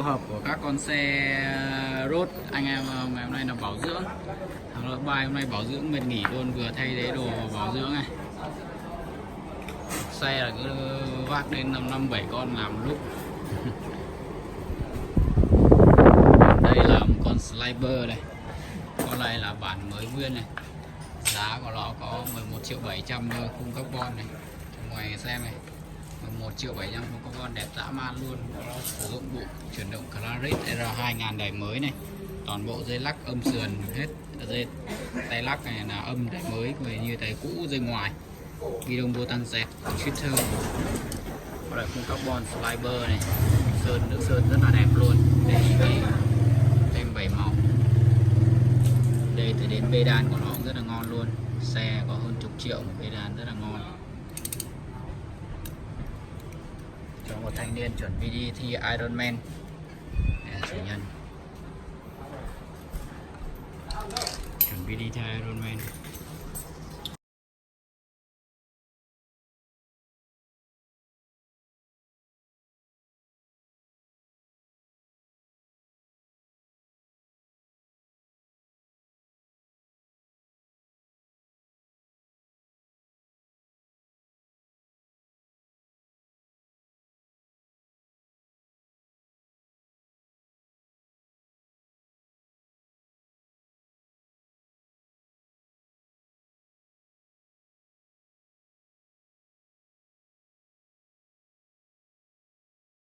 hợp của các con xe Road. Anh em ngày hôm nay là bảo dưỡng. Thằng Lợi Bài hôm nay bảo dưỡng mệt nghỉ luôn, vừa thay thế đồ bảo dưỡng này. Xe là cứ vác đến 5-7 con làm lúc. Đây là một con Sliber này. Con này là bản mới nguyên này. Giá của nó có 11.700.000 khung carbon này. Ngoài xem này, 11.700.000 khung carbon đẹp dã man luôn. Nó sử dụng bộ chuyển động Claris R2000 đời mới này. Toàn bộ dây lắc âm sườn hết, dây tay lắc này là âm đời mới, như tay cũ dây ngoài. Ghi đông bô tăng dẹt, shifter. Đây là khung carbon Sliber này, nước sơn rất là đẹp luôn. Đây thì tem 7 màu. Đây thì đến bê đan của nó cũng rất là ngon luôn. Xe có hơn chục triệu, bê đan rất là ngon. Cho một thanh niên chuẩn bị đi thi Ironman. Đây là chủ nhân chuẩn bị đi thi Ironman.